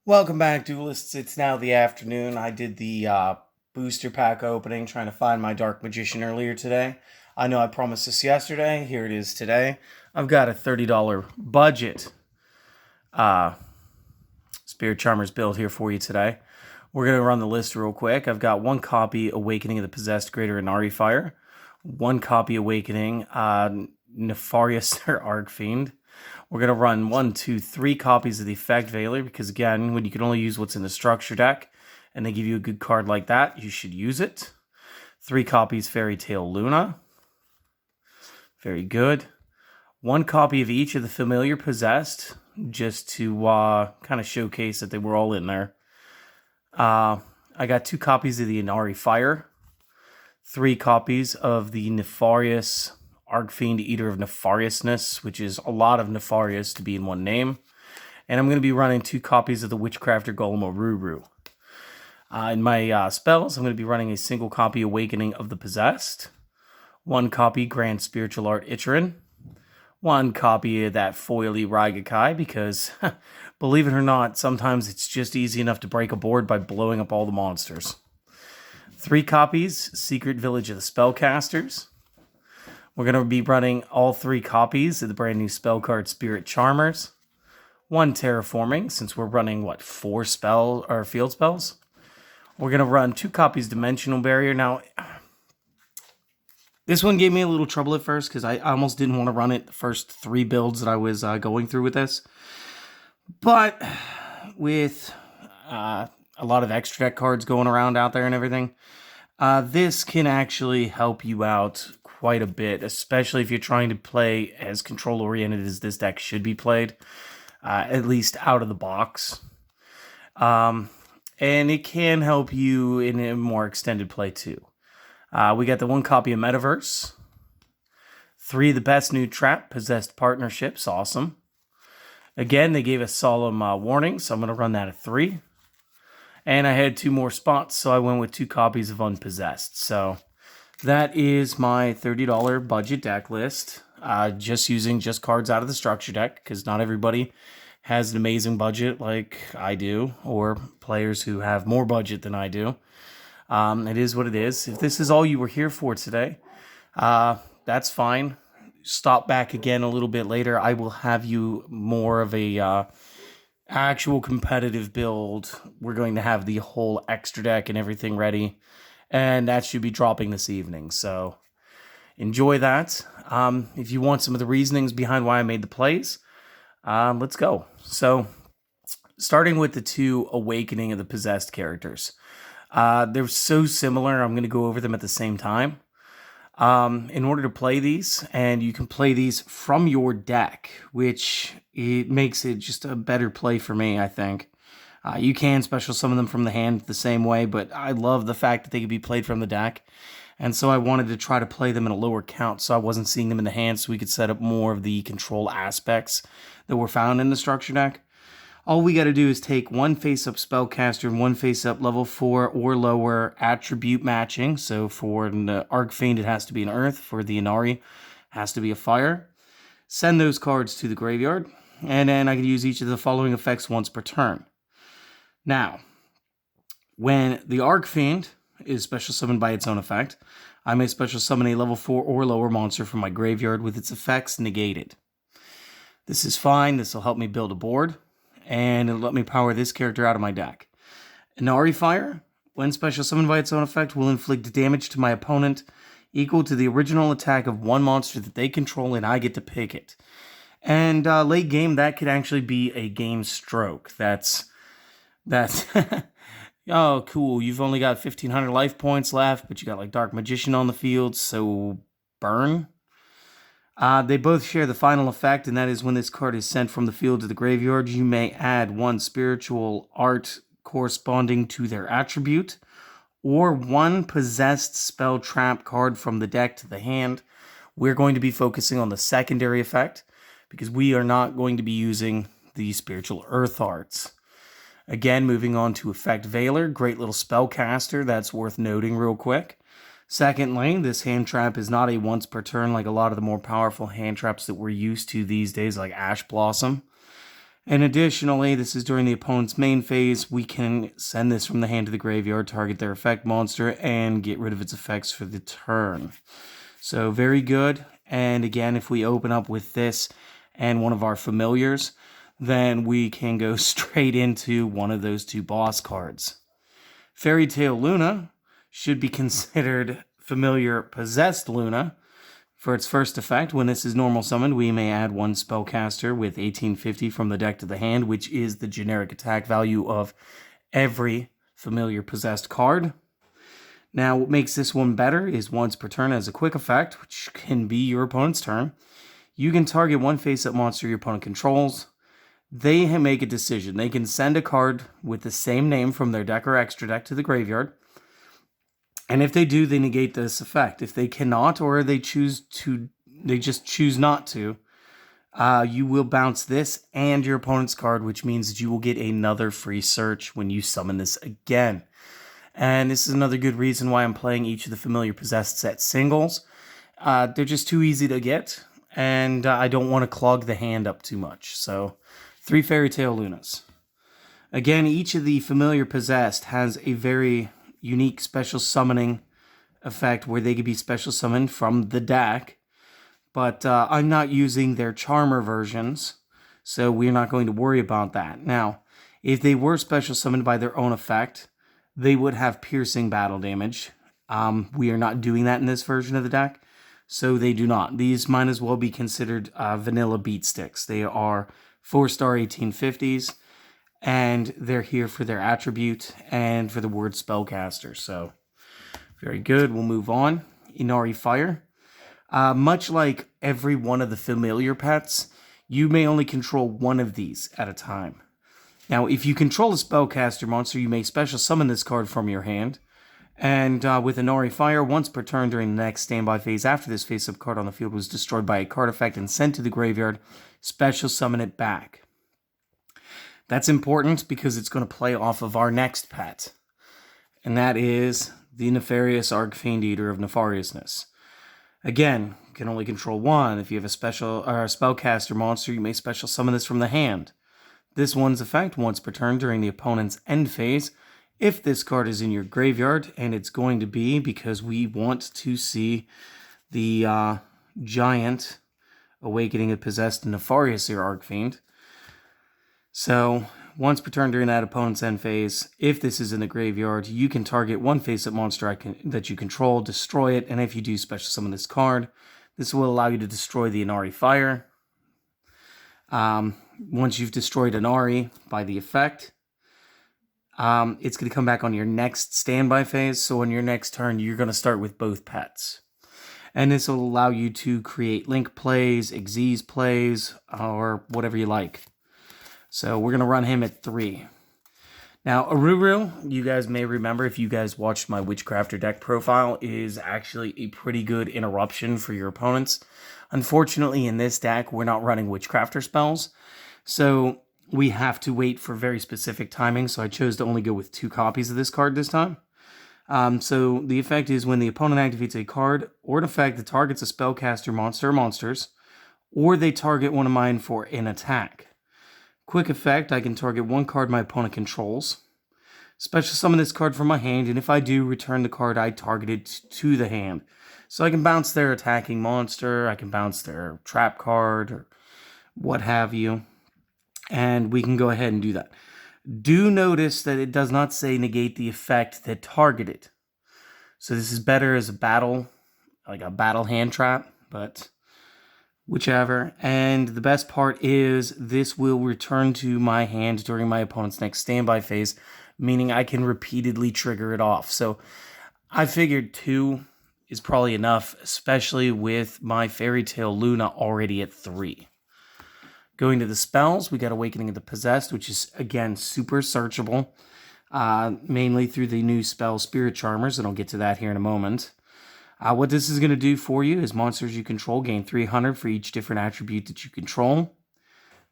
Welcome back, duelists. It's now the afternoon. I did the booster pack opening, trying to find my Dark Magician earlier today. I know I promised this yesterday. Here it is today. I've got a $30 budget uh, Spirit Charmers build here for you today. We're going to run the list real quick. I've got one copy Awakening of the Possessed Greater Inari Fire, one copy Awakening Nefarious or Arcfiend. We're going to run 1, 2, 3 copies of the Effect Veiler, because again, when you can only use what's in the structure deck, and they give you a good card like that, you should use it. 3 copies Fairy Tale Luna. Very good. 1 copy of each of the Familiar Possessed, just to kind of showcase that they were all in there. I got 2 copies of the Inari Fire. 3 copies of the Nefarious Arcfiend, Eater of Nefariousness, which is a lot of Nefarious to be in one name. And I'm going to be running 2 copies of the Witchcrafter Golem Oruru. In my spells, I'm going to be running a single copy Awakening of the Possessed, 1 copy Grand Spiritual Art Ichirin, 1 copy of that foily Raigakai, because, believe it or not, sometimes it's just easy enough to break a board by blowing up all the monsters. 3 copies Secret Village of the Spellcasters. We're going to be running all 3 copies of the brand new spell card Spirit Charmers. 1 Terraforming, since we're running, 4 field spells. We're going to run 2 copies Dimensional Barrier. Now, this one gave me a little trouble at first, because I almost didn't want to run it the first 3 builds that I was going through with this. But with a lot of extra deck cards going around out there and everything, this can actually help you out quite a bit, especially if you're trying to play as control-oriented as this deck should be played, at least out of the box. And it can help you in a more extended play, too. We got the 1 copy of Metaverse, 3 of the best new trap, Possessed Partnerships, awesome. Again, they gave us solemn warning, so I'm going to run that at 3. And I had 2 more spots, so I went with 2 copies of Unpossessed. So that is my $30 budget deck list, just using cards out of the structure deck, because not everybody has an amazing budget like I do, or players who have more budget than I do. It is what it is. If this is all you were here for today, that's fine. Stop back again a little bit later. I will have you more of a actual competitive build. We're going to have the whole extra deck and everything ready, and that should be dropping this evening. So enjoy that. If you want some of the reasonings behind why I made the plays, let's go. So starting with the 2 Awakening of the Possessed characters. They're so similar, I'm going to go over them at the same time. In order to play these, and you can play these from your deck, which it makes it just a better play for me, I think. You can special summon them from the hand the same way, but I love the fact that they can be played from the deck. And so I wanted to try to play them in a lower count, so I wasn't seeing them in the hand, so we could set up more of the control aspects that were found in the structure deck. All we got to do is take 1 face-up spellcaster and 1 face-up level 4 or lower attribute matching. So for the Arcfiend, it has to be an earth. For the Inari, it has to be a fire. Send those cards to the graveyard, and then I can use each of the following effects once per turn. Now, when the Arcfiend is special summoned by its own effect, I may special summon a level 4 or lower monster from my graveyard with its effects negated. This is fine. This will help me build a board, and it'll let me power this character out of my deck. Inari Fire, when special summoned by its own effect, will inflict damage to my opponent equal to the original attack of 1 monster that they control, and I get to pick it. And late game, that could actually be a game stroke. That's oh, cool. You've only got 1,500 life points left, but you got Dark Magician on the field, so burn. They both share the final effect, and that is when this card is sent from the field to the graveyard, you may add 1 spiritual art corresponding to their attribute, or 1 possessed spell trap card from the deck to the hand. We're going to be focusing on the secondary effect, because we are not going to be using the spiritual earth arts. Again, moving on to Effect Veiler, great little spellcaster, that's worth noting real quick. Secondly, this hand trap is not a once per turn like a lot of the more powerful hand traps that we're used to these days, like Ash Blossom. And additionally, this is during the opponent's main phase. We can send this from the hand to the graveyard, target their effect monster, and get rid of its effects for the turn. So very good. And again, if we open up with this and one of our familiars, then we can go straight into one of those two boss cards. Fairy Tale Luna should be considered familiar Possessed Luna. For its first effect, when this is normal summoned, we may add one spellcaster with 1850 from the deck to the hand, which is the generic attack value of every familiar possessed card. Now, what makes this one better is once per turn as a quick effect, which can be your opponent's turn, you can target one face-up monster your opponent controls. They make a decision. They can send a card with the same name from their deck or extra deck to the graveyard. And if they do, they negate this effect. If they cannot, or they just choose not to, you will bounce this and your opponent's card, which means that you will get another free search when you summon this again. And this is another good reason why I'm playing each of the familiar possessed set singles. They're just too easy to get, and I don't want to clog the hand up too much. So, 3 Fairy Tale Lunas. Again, each of the familiar possessed has a very unique special summoning effect where they could be special summoned from the deck, but I'm not using their charmer versions, so we're not going to worry about that. Now, if they were special summoned by their own effect, they would have piercing battle damage. We are not doing that in this version of the deck, so they do not. These might as well be considered vanilla beat sticks. They are 4-star 1850s, and they're here for their attribute and for the word spellcaster. So, very good. We'll move on. Inari Fire. Much like every one of the familiar pets, you may only control one of these at a time. Now, if you control a spellcaster monster, you may special summon this card from your hand. And with Inari Fire, once per turn during the next standby phase after this face-up card on the field was destroyed by a card effect and sent to the graveyard, special summon it back. That's important because it's going to play off of our next pet. And that is the Nefarious Archfiend Eater of Nefariousness. Again, you can only control one. If you have a spellcaster monster, you may special summon this from the hand. This one's effect once per turn during the opponent's end phase. If this card is in your graveyard, and it's going to be because we want to see the giant Awakening of Possessed Nefarious Archfiend. So, once per turn during that opponent's end phase, if this is in the graveyard, you can target one face-up monster that you control, destroy it, and if you do special summon this card, this will allow you to destroy the Inari Fire. Once you've destroyed Inari by the effect, it's going to come back on your next standby phase, so on your next turn, you're going to start with both pets. And this will allow you to create Link plays, Xyz plays, or whatever you like. So we're going to run him at 3. Now, Aruru, you guys may remember if you guys watched my Witchcrafter deck profile, is actually a pretty good interruption for your opponents. Unfortunately, in this deck, we're not running Witchcrafter spells, so we have to wait for very specific timing, so I chose to only go with 2 copies of this card this time. So the effect is when the opponent activates a card or an effect that targets a spellcaster monster or monsters, or they target one of mine for an attack. Quick effect, I can target one card my opponent controls. Special summon this card from my hand, and if I do, return the card I targeted to the hand. So I can bounce their attacking monster, I can bounce their trap card, or what have you. And we can go ahead and do that. Do notice that it does not say negate the effect that targeted. So this is better as a battle, like a battle hand trap, but whichever. And the best part is this will return to my hand during my opponent's next standby phase, meaning I can repeatedly trigger it off. So I figured 2 is probably enough, especially with my Fairy Tale Luna already at 3. Going to the spells, we got Awakening of the Possessed, which is, again, super searchable, mainly through the new spell Spirit Charmers, and I'll get to that here in a moment. What this is going to do for you is monsters you control gain 300 for each different attribute that you control,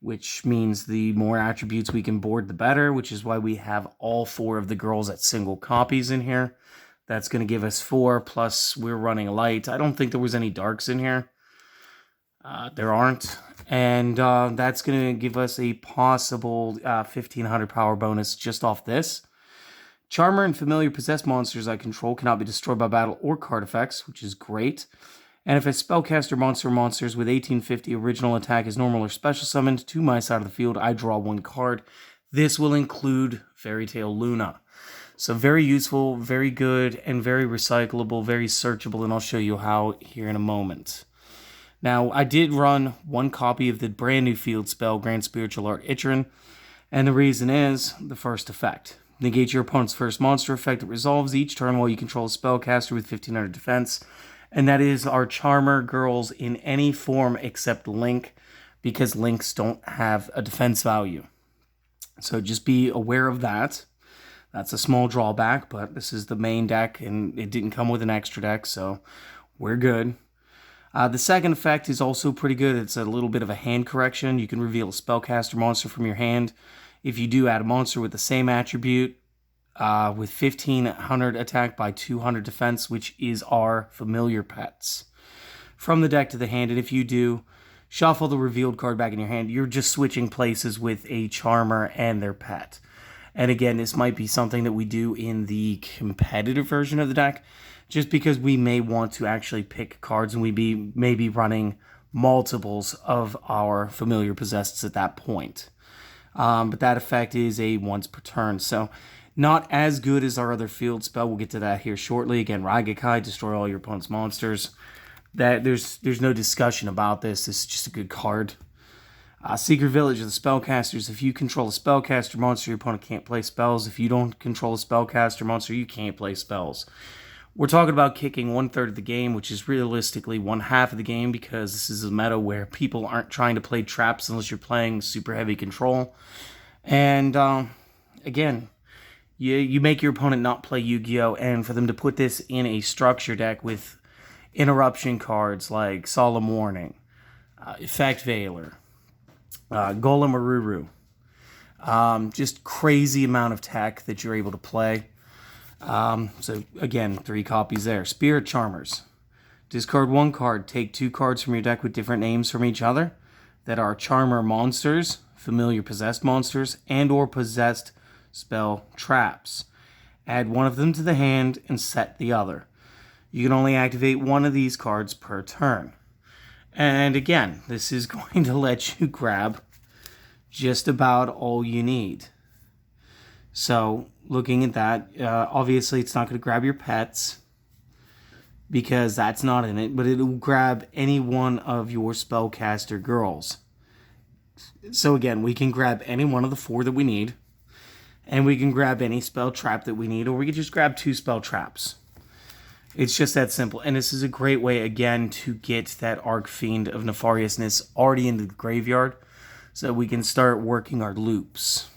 which means the more attributes we can board, the better, which is why we have all 4 of the girls at single copies in here. That's going to give us 4, plus we're running light. I don't think there was any darks in here. There aren't. And that's going to give us a possible 1500 power bonus just off this. Charmer and familiar possessed monsters I control cannot be destroyed by battle or card effects, which is great. And if a spellcaster monster or monsters with 1850 original attack is normal or special summoned to my side of the field, I draw one card. This will include Fairy Tale Luna. So very useful, very good, and very recyclable, very searchable, and I'll show you how here in a moment. Now, I did run one copy of the brand new field spell, Grand Spiritual Art Ichiran, and the reason is the first effect. Negate your opponent's first monster effect that resolves each turn while you control a spellcaster with 1500 defense, and that is our Charmer girls in any form except Link, because Links don't have a defense value. So just be aware of that. That's a small drawback, but this is the main deck, and it didn't come with an extra deck, so we're good. The second effect is also pretty good. It's a little bit of a hand correction. You can reveal a spellcaster monster from your hand. If you do add a monster with the same attribute, with 1500 attack by 200 defense, which is our familiar pets, from the deck to the hand. And if you do, shuffle the revealed card back in your hand. You're just switching places with a Charmer and their pet. And again, this might be something that we do in the competitive version of the deck, just because we may want to actually pick cards and we may be running multiples of our familiar possesseds at that point. But that effect is a once per turn, so not as good as our other field spell. We'll get to that here shortly. Again, Raigakai, destroy all your opponent's monsters. There's no discussion about this. This is just a good card. Secret Village of the Spellcasters. If you control a spellcaster monster, your opponent can't play spells. If you don't control a spellcaster monster, you can't play spells. We're talking about kicking 1/3 of the game, which is realistically 1/2 of the game, because this is a meta where people aren't trying to play traps unless you're playing super heavy control. And again, you make your opponent not play Yu-Gi-Oh! And for them to put this in a structure deck with interruption cards like Solemn Warning, Effect Veiler, Golem Aruru, just crazy amount of tech that you're able to play. So again, 3 copies there. Spirit Charmers. Discard 1 card. Take 2 cards from your deck with different names from each other that are Charmer monsters, familiar possessed monsters, and or possessed spell traps. Add one of them to the hand and set the other. You can only activate one of these cards per turn. And again, this is going to let you grab just about all you need. So, looking at that, obviously it's not going to grab your pets, because that's not in it, but it'll grab any one of your spellcaster girls. So again, we can grab any one of the 4 that we need, and we can grab any spell trap that we need, or we can just grab 2 spell traps. It's just that simple, and this is a great way, again, to get that Archfiend of Nefariousness already into the graveyard, so we can start working our loops.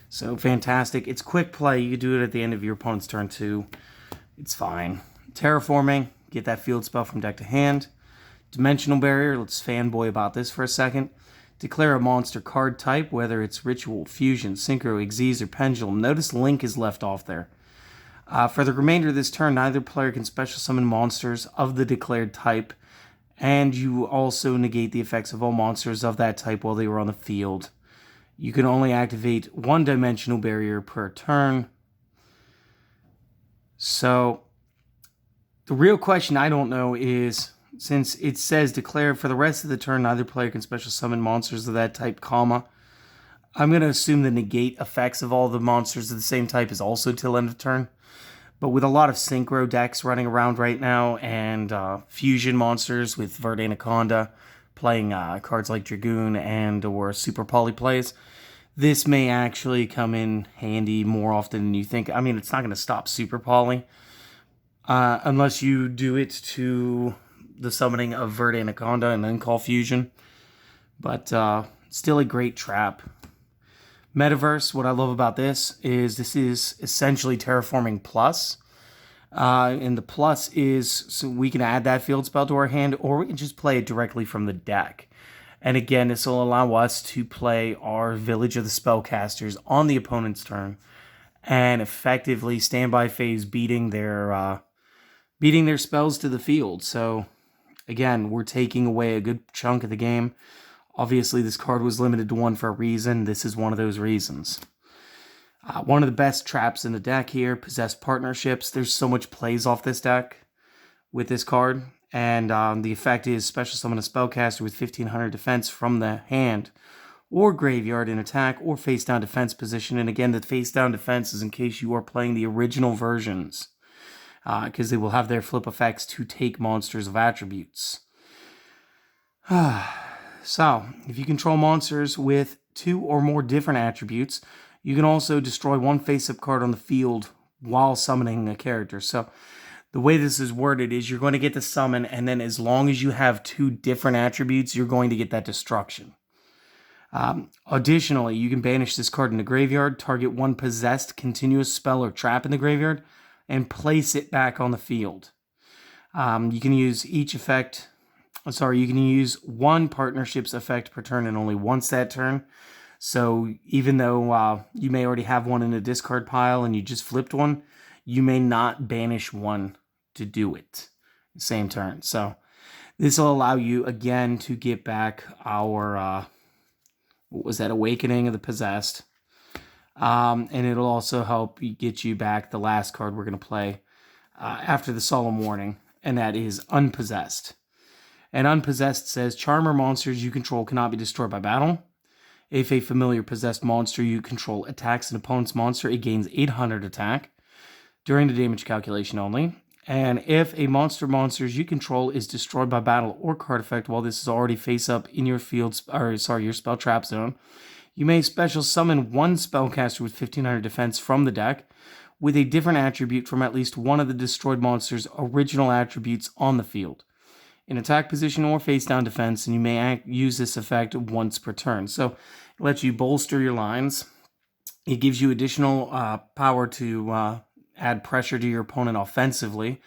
So fantastic. It's quick play. You can do it at the end of your opponent's turn too. It's fine. Terraforming. Get that field spell from deck to hand. Dimensional Barrier. Let's fanboy about this for a second. Declare a monster card type, whether it's Ritual, Fusion, Synchro, Xyz, or Pendulum. Notice Link is left off there. For the remainder of this turn, neither player can special summon monsters of the declared type, and you also negate the effects of all monsters of that type while they were on the field. You can only activate 1 Dimensional Barrier per turn. So, the real question I don't know is, since it says declare for the rest of the turn, neither player can special summon monsters of that type, comma, I'm going to assume the negate effects of all the monsters of the same type is also till end of turn. But with a lot of Synchro decks running around right now, and Fusion monsters with Verde Anaconda, playing cards like Dragoon and or Super Poly plays, this may actually come in handy more often than you think. I mean, it's not going to stop Super Poly, unless you do it to the summoning of Verde Anaconda and then call Fusion. But still a great trap. Metaverse, what I love about this is essentially Terraforming Plus. And the plus is so we can add that field spell to our hand, or we can just play it directly from the deck. And again, this will allow us to play our Village of the Spellcasters on the opponent's turn and effectively standby phase beating their spells to the field. So Again, we're taking away a good chunk of the game. Obviously, this card was limited to 1 for a reason. This is one of those reasons. One of the best traps in the deck here, Possessed Partnerships. There's so much plays off this deck with this card. And the effect is special summon a spellcaster with 1500 defense from the hand or graveyard in attack or face down defense position. And again, the face down defense is in case you are playing the original versions, because they will have their flip effects to take monsters of attributes. So, if you control monsters with 2 or more different attributes, you can also destroy 1 face-up card on the field while summoning a character. So, the way this is worded is you're going to get the summon, and then as long as you have 2 different attributes, you're going to get that destruction. Additionally, you can banish this card in the graveyard, target 1 possessed continuous spell or trap in the graveyard, and place it back on the field. You can use you can use 1 partnership's effect per turn and only once that turn. So even though you may already have 1 in a discard pile and you just flipped 1, you may not banish 1 to do it same turn. So this will allow you again to get back our what was that, Awakening of the Possessed, and it'll also help get you back the last card we're going to play after the Solemn Warning, and that is Unpossessed. And Unpossessed says charmer monsters you control cannot be destroyed by battle. If a familiar possessed monster you control attacks an opponent's monster, it gains 800 attack during the damage calculation only. And if a monsters you control is destroyed by battle or card effect while this is already face up in your your spell trap zone, you may special summon 1 spellcaster with 1500 defense from the deck with a different attribute from at least one of the destroyed monster's original attributes on the field, in attack position or face down defense, and you may use this effect once per turn. So it lets you bolster your lines. It gives you additional power to add pressure to your opponent offensively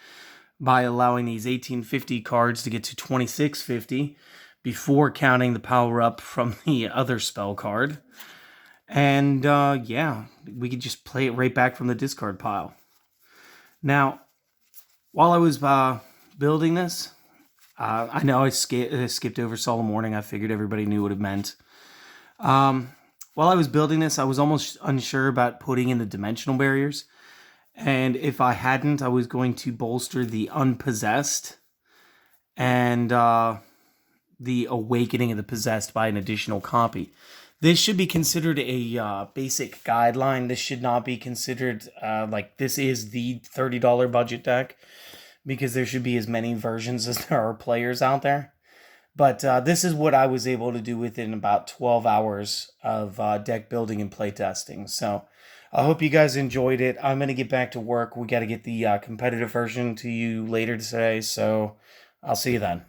by allowing these 1850 cards to get to 2650 before counting the power up from the other spell card. And yeah, we could just play it right back from the discard pile. Now, while I was building this, I know I skipped over Solemn Warning. I figured everybody knew what it meant. While I was building this, I was almost unsure about putting in the dimensional barriers. And if I hadn't, I was going to bolster the Unpossessed and the Awakening of the Possessed by an additional copy. This should be considered a basic guideline. This should not be considered like this is the $30 budget deck, because there should be as many versions as there are players out there. But this is what I was able to do within about 12 hours of deck building and playtesting. So I hope you guys enjoyed it. I'm going to get back to work. We got to get the competitive version to you later today. So I'll see you then.